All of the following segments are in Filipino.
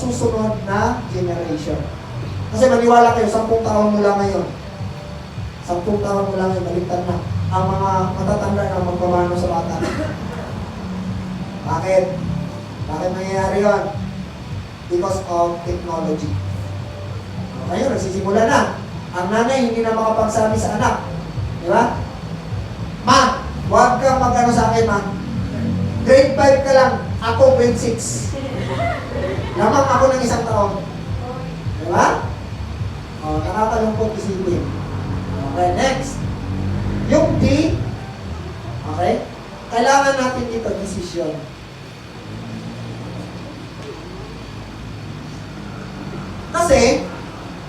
susunod na generation. Kasi maniwala kayo, 10 taon mula ngayon, 10 taon mula ngayon, baliktad na ang mga matatanda na magpamano sa bata. Bakit? Bakit nangyayari yun? Because of technology. Ngayon, nagsisimula na. Ang nanay hindi na makapagsabi sa anak. Di ba? Ma, huwag kang mag-ano sa akin, ma. Grade 5 ka lang, ako grade 6. Lamang ako ng 1 taon. Di ba? O, nakakalungkot isipin. Okay, next. Yung D, okay, kailangan natin dito decision. Kasi,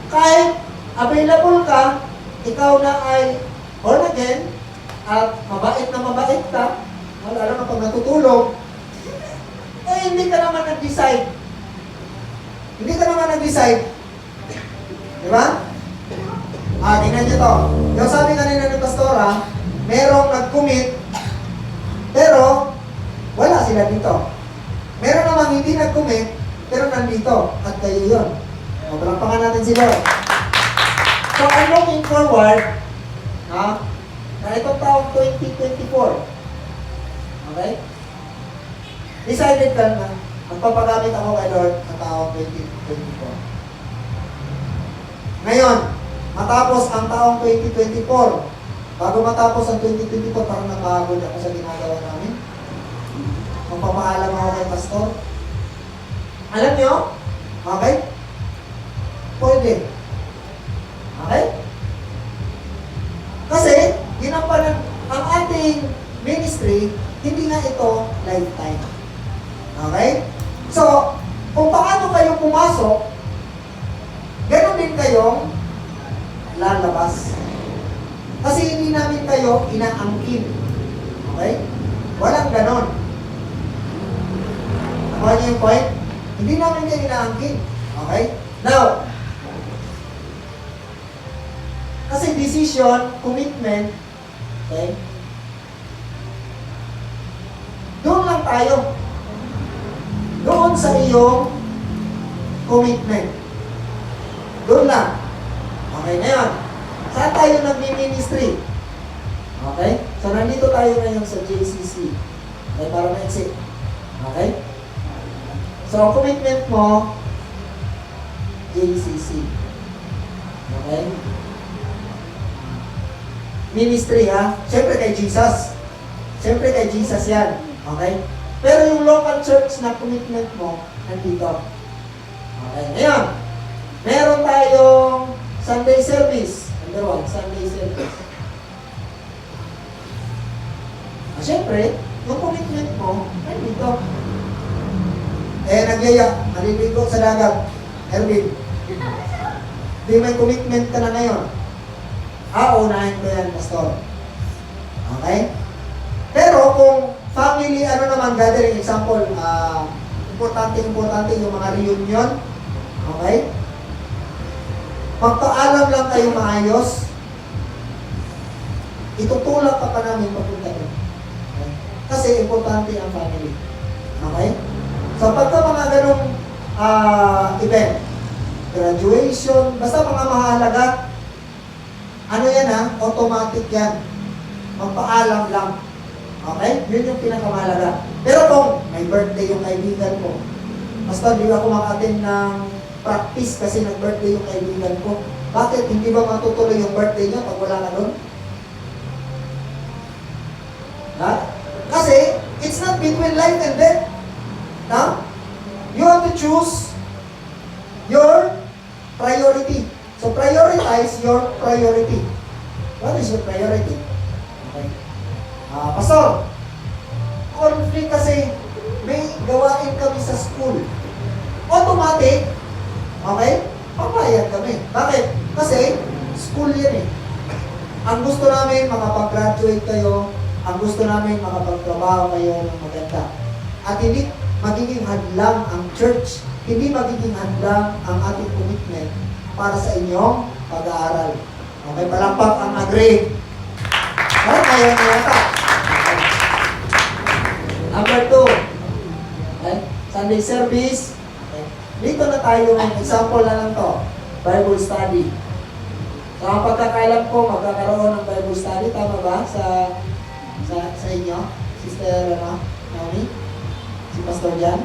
kahit available ka, ikaw na ay born again, at mabait na mabait ka, lalo na pag natutulog, eh hindi ka naman nag-decide. Hindi ka naman nag-decide. Di ba? Tingnan nyo to. Yung sabi kanina ni Pastora, merong nag-commit, pero wala sila dito. Meron namang hindi nag-commit, pero nandito. At kayo yun. O, palampakan natin sila. So, I'm looking forward na itong taong 2024. Okay? Decided ka na, magpapagamit ako kay Lord sa taong 2024. Ngayon, matapos ang taong 2024, bago matapos ang 2024, parang napagod ako sa ginagawa namin. Magpapaalam ako kay Pastor. Alam nyo? Okay? Pwede. Okay? Kasi, ginampanan ang ating ministry, hindi nga ito lifetime. Okay? So, kung paano kayo pumasok, ganon din kayong lalabas. Kasi hindi namin kayo inaangkin. Okay? Walang ganon. Nakuha niyo yung point? Hindi namin kayo inaangkin. Okay? Now, kasi decision, commitment, okay? Doon lang tayo. Doon sa iyong commitment. Doon lang. Okay, ngayon. Saan tayo nag-ministry? Okay? So, nandito tayo ngayon sa JCC. Okay, para ma-exit. Okay? So, commitment mo, JCC. Okay? Ministry, ha? Siyempre kay Jesus. Siyempre kay Jesus yan. Okay? Pero yung local church na commitment mo, nandito. Okay, ngayon. Meron tayong Sunday service. Number 1, Sunday service. Siyempre, yung commitment mo, nandito. Nagyaya, maliligo sa dagat. Erwin, di may commitment ka na ngayon. Unahin ko yan, Pastor. Okay? Pero kung family, naman, gathering, example, importante yung mga reunion. Okay? Magpaalam lang kayo maayos. Itutulak pa namin papunta doon. Okay? Kasi importante ang family. Okay? So pagka mga ganong event, graduation, basta mga mahalaga, yan automatic yan. Magpaalam lang. Okay? Yun yung pinakamahalaga. Pero kung may birthday yung kaibigan ko, basta di ako maka-attend ng practice kasi nag-birthday yung kaibigan ko, bakit? Hindi ba matutuloy yung birthday niya pag wala ka doon? Ha? Kasi, it's not between life and death. Now, you have to choose your priority. So, prioritize your priority. What is your priority? Okay. Pastor, conflict kasi may gawain kami sa school. Automatic, okay? Papayag kami. Bakit? Kasi, school yan eh. Ang gusto namin, makapag-graduate kayo. Ang gusto namin, makapagtrabaho kayo ng maganda. At hindi magiging hadlang ang church. Hindi magiging hadlang ang ating commitment para sa inyong pag-aaral. Okay, palampak ang agree. Okay, kaya na yata. Number 2. Okay, Sunday service. Okay. dito na tayo ng example na lang to. Bible study. So, ang pagkakaalam ko, magkakaroon ng Bible study. Tama ba? Sa inyo? Sister, Naomi? Si Pastor Jan?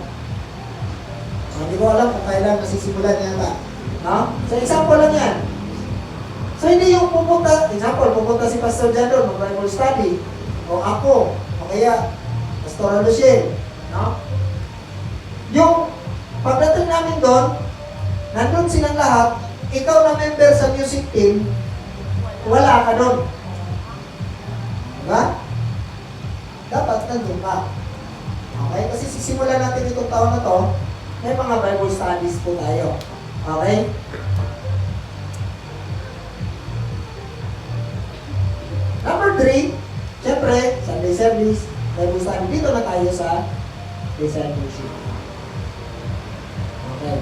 Hindi ko alam kung kailan masisimulan yata. No? So, example lang yan. So, hindi yung pupunta, example, pupunta si Pastor Jan doon, mag-Bible study. O ako, o kaya, Pastor Luciel. No? Yung pagdating namin doon, nandun silang lahat, ikaw na member sa music team, wala ka doon. Diba? Dapat nandun ka. Okay? Kasi sisimulan natin itong taon na to, may mga Bible studies po tayo. Okay? Number 3, syempre, Sunday service, Bible study. Dito na tayo sa discipleship. Okay.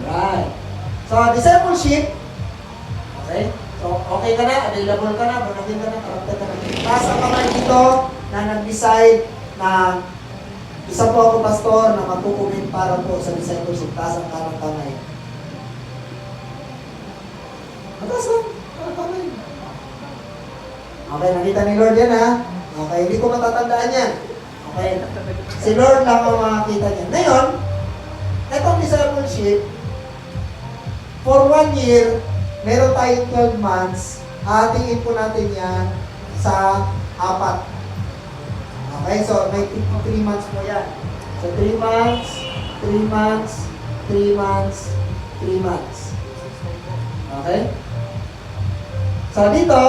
Alright. So, discipleship, okay? So, okay ka na, available ka na, bunagin ka na, karakter ka na. Taas ang kamay dito na nag-decide na isa po ako pastor na magkukumin para po sa discipleship. Taas ang kanang kamay. Mataas lang, kanang kamay. Okay, nakita ni Lord yan ha. Okay, hindi ko matatandaan yan. Okay, si Lord lang ang makakita niya. Ngayon, itong discipleship, for 1 year, meron tayong 12 months, hatingin po natin yan sa 4. Okay, so may 3 months po yan. So 3 months, 3 months, 3 months, 3 months. Okay? So dito,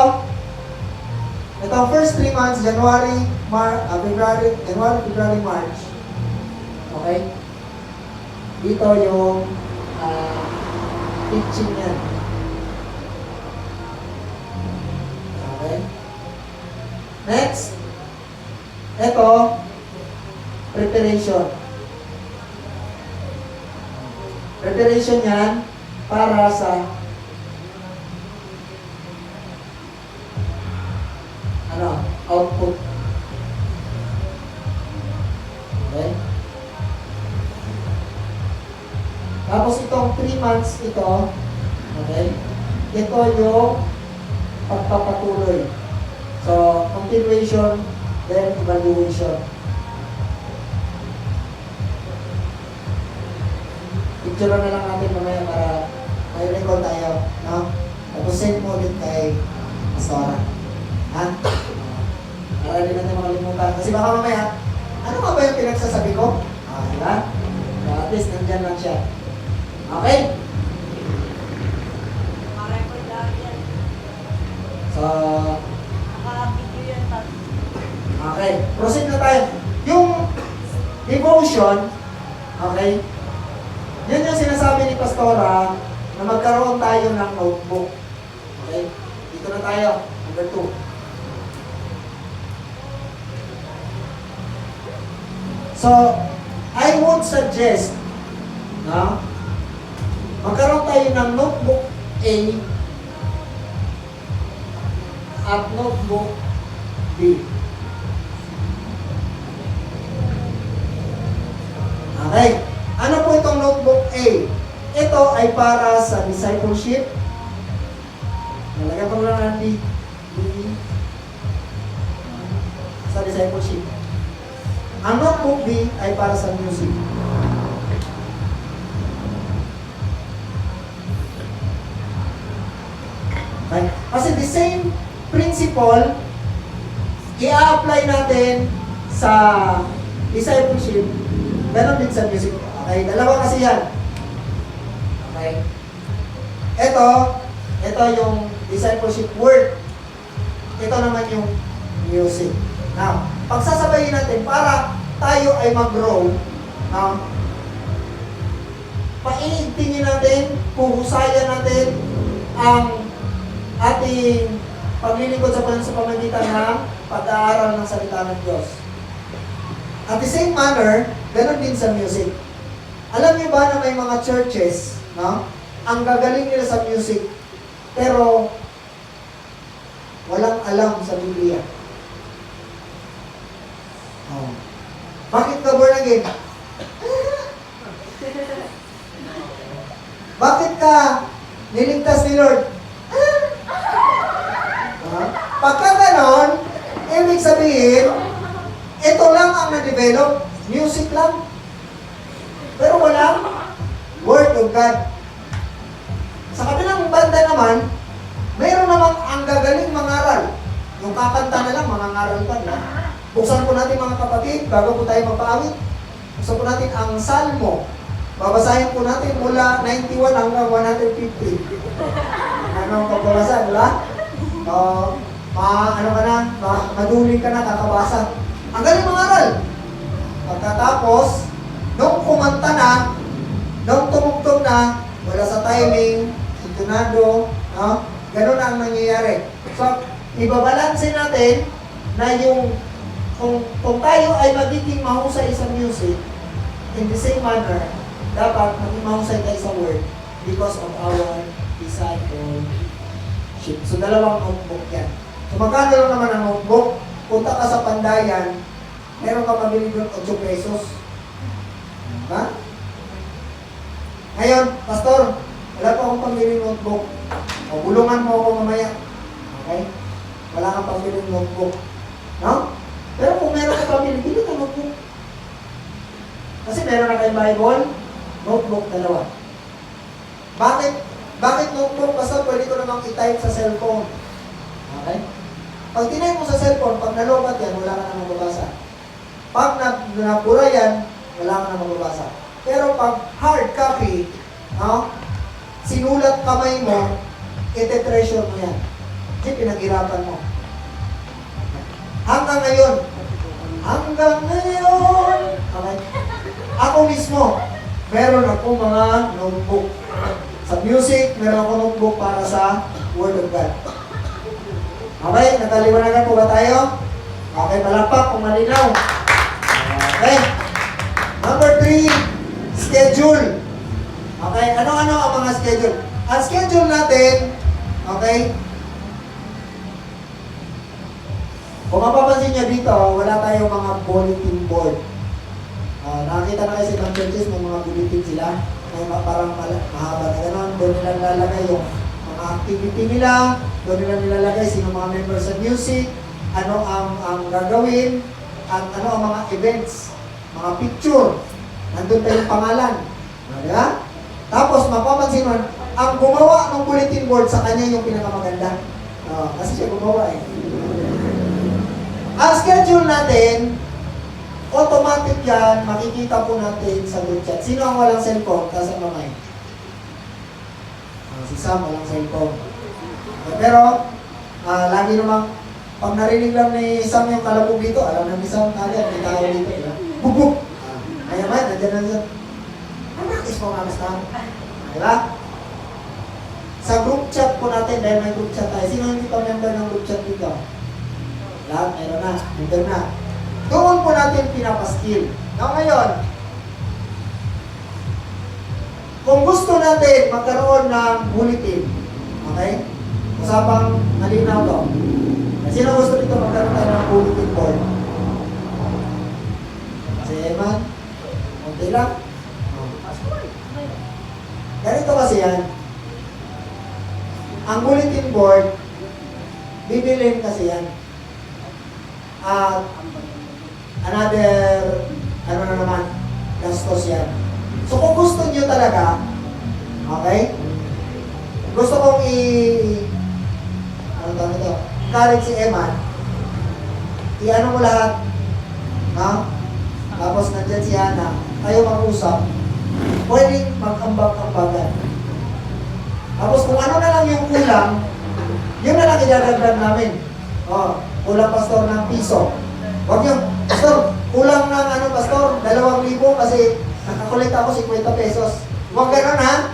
itong first 3 months, January, February, March. Okay? Dito yung teaching yan. Okay? Next, ito, preparation. Preparation yan para sa output. Okay? Tapos itong 3 months ito, okay? Ito yung pagpapatuloy. So, continuation, then evaluation. Picture na lang natin mamaya para may record tayo, no? Tapos send mo ulit kay Pastora. Ha? Para din natin makalimutan. Kasi baka mamaya, ano nga ba yung pinagsasabi ko? Diba? So, at least nandyan lang siya. Okay? Naka-record lang yan. So, Naka-video yan. okay. Proceed na tayo. Yung devotion, okay? Yun yung sinasabi ni Pastora na magkaroon tayo ng notebook. Okay? Dito na tayo. Number 2. So, I would suggest na magkaroon tayo ng notebook A at notebook B. Okay. Ano po itong notebook A? Ito ay para sa discipleship. Nalagyan ko lang natin sa discipleship. Ang notebook B ay para sa music. Okay? Kasi the same principle, i-apply natin sa discipleship, ganon din sa music. Okay? Dalawa kasi yan. Okay? Ito yung discipleship word. Ito naman yung music. Now, pagsasabayin natin para tayo ay mag-grow, paigtingin natin, puhusayan natin ang ating paglilingkod sa pamamagitan ng pag-aaral ng salita ng Diyos. At the same manner, ganun din sa music. Alam niyo ba na may mga churches, ang gagaling nila sa music, pero walang alam sa Biblia. Bakit ka born again? Bakit ka niligtas ni Lord? Pagka ganon, ibig sabihin, ito lang ang na-develop, music lang. Pero walang Word of God. Sa kabilang banda naman, mayroon namang ang gagaling mangaral. Yung kakanta na lang, mangangaral pa na. Buksan po natin mga kapatid, bago po tayo magpaawit. Buksan po natin ang Salmo. Babasahin po natin mula 91 hanggang 150. Anong pagbabasa, di ba? Ano ka na, maduling ka na, kakabasa. Ang galing mangaral. Pagkatapos, nung kumanta na, nung tumugtog na, wala sa timing, intonado, no? Ganun ang nangyayari. So, ibabalansin natin na yung, kung tayo ay magiging mahusay sa music, in the same manner, dapat maging mahusay tayo sa word because of our discipleship. So, dalawang notebook yan. So, magkano lang naman ang notebook? Punta ka sa Pandayan, meron ka mabili doon 8 pesos. Ha? Ngayon, Pastor, wala pa akong pambili notebook. O, bulungan mo ako mamaya. Okay? Wala kang pambili notebook. No? Pero kung meron ka pambili, bili ka notebook. Kasi meron na kayong Bible, notebook dalawa. Bakit? Bakit notebook? Pastor, pwede ko namang i-type sa cellphone. Okay? Pag tinay mo sa cellphone, pag nalobat yan, wala ka na mababasa. Pag napura yan, wala ka na mababasa. Pero pag hard copy, sinulat kamay mo, ite-treasure mo yan. Kasi pinaghirapan mo. Hanggang ngayon, okay? Ako mismo, meron ako mga notebook. Sa music, meron ako notebook para sa Word of God. Okay, nagkaliwanagan po ba tayo? Okay, palakpak kung malinaw. Okay. Number 3, schedule. Okay, ano-ano ang mga schedule? Ang schedule natin, okay, kung mapapansin nyo dito, wala tayong mga bulletin board. Nakakita na kayo sa ibang churches, may mga bulletin sila. May parang mahaba na gano'n. Doon nila nilalagay yung mga activity nila. Doon nila nilalagay sino mga members sa music, ano ang gagawin, at ano ang mga events, mga picture. Nandun pa yung pangalan. Diba? Tapos, mapapansin mo, ang gumawa ng bulletin board sa kanya yung pinakamaganda. Kasi siya gumawa eh. Ang schedule natin, automatic yan, makikita po natin sa group chat. Sino ang walang cellphone? Kasama kayo. Si Sam, walang cellphone. Pero, lagi namang, pag narinig lang ni Sam yung kalabog dito, alam na ni Sam agad, may tao dito. Bubuk! Kaya man, nandiyan na dyan. Practice mo kamas na. Diba? Sa group chat po natin, dahil may group chat tayo, sino hindi pa member ng group chat dito? Lahat, meron na, member na. Doon po natin pinapaskill. Now ngayon, kung gusto natin magkaroon ng bulletin, okay? Usapang malinaw to. Sino gusto dito magkaroon tayo ng bulletin board? Si Eman? Okay lang? Ganito kasi yan. Ang bulletin board, bibilin kasi yan. At another, ano na naman, gastos yan. So kung gusto nyo talaga, okay? Gusto kong ano tawag ito? Encourage si Eman. I-ano mo lahat. Ha? Tapos nandyan si Hana. Kayo mag-usap. Pwedeng mag-ambag-ambagan. Tapos kung ano na lang yung kulang, yun na lang idadagdag namin. Kulang pastor ng piso. Huwag yung, pastor, kulang ng ano pastor, 2,000 kasi nakakulit ako 50 pesos. Huwag ganun ha.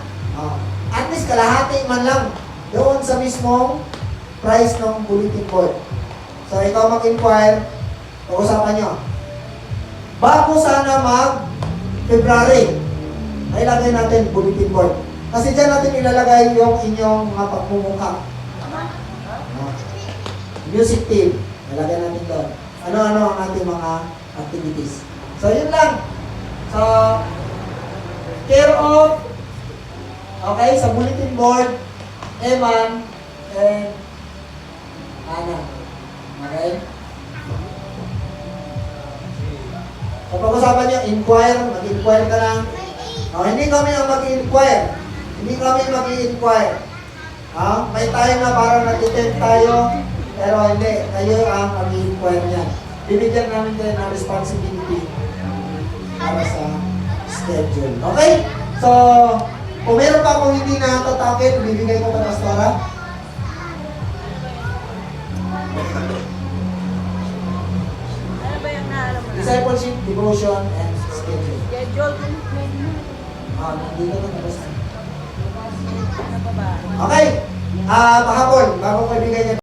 At least kalahati man lang doon sa mismong price ng bulletin board. So ikaw mag-inquire, pag-usapan nyo. Bago sana mag-February, ay lagay natin bulletin board. Kasi dyan natin ilalagay yung inyong mga pagmumukha. Music team, nalagay natin doon. Ano-ano ang ating mga activities. So So, yun lang. So, care of, okay, sa bulletin board, Eman, and Ana. Okay? So, pag-usapan nyo, inquire, mag-inquire ka lang. No, hindi kami ang mag-inquire. Hindi kami mag-inquire. May time na para nag-attend tayo, pero hindi. Kayo ang mag-inquire niyan. Bibigyan namin kayo ng responsibility para sa schedule. Okay? So, kung meron pa akong hindi nakatatakil, bibigay ko pa pastora. Ano ba yung naalam mo na? Discipleship, devotion, and schedule. Schedule. Hindi ko na tapos. Ano ba ba? Okay. Mahapon, bago ko ibigay niya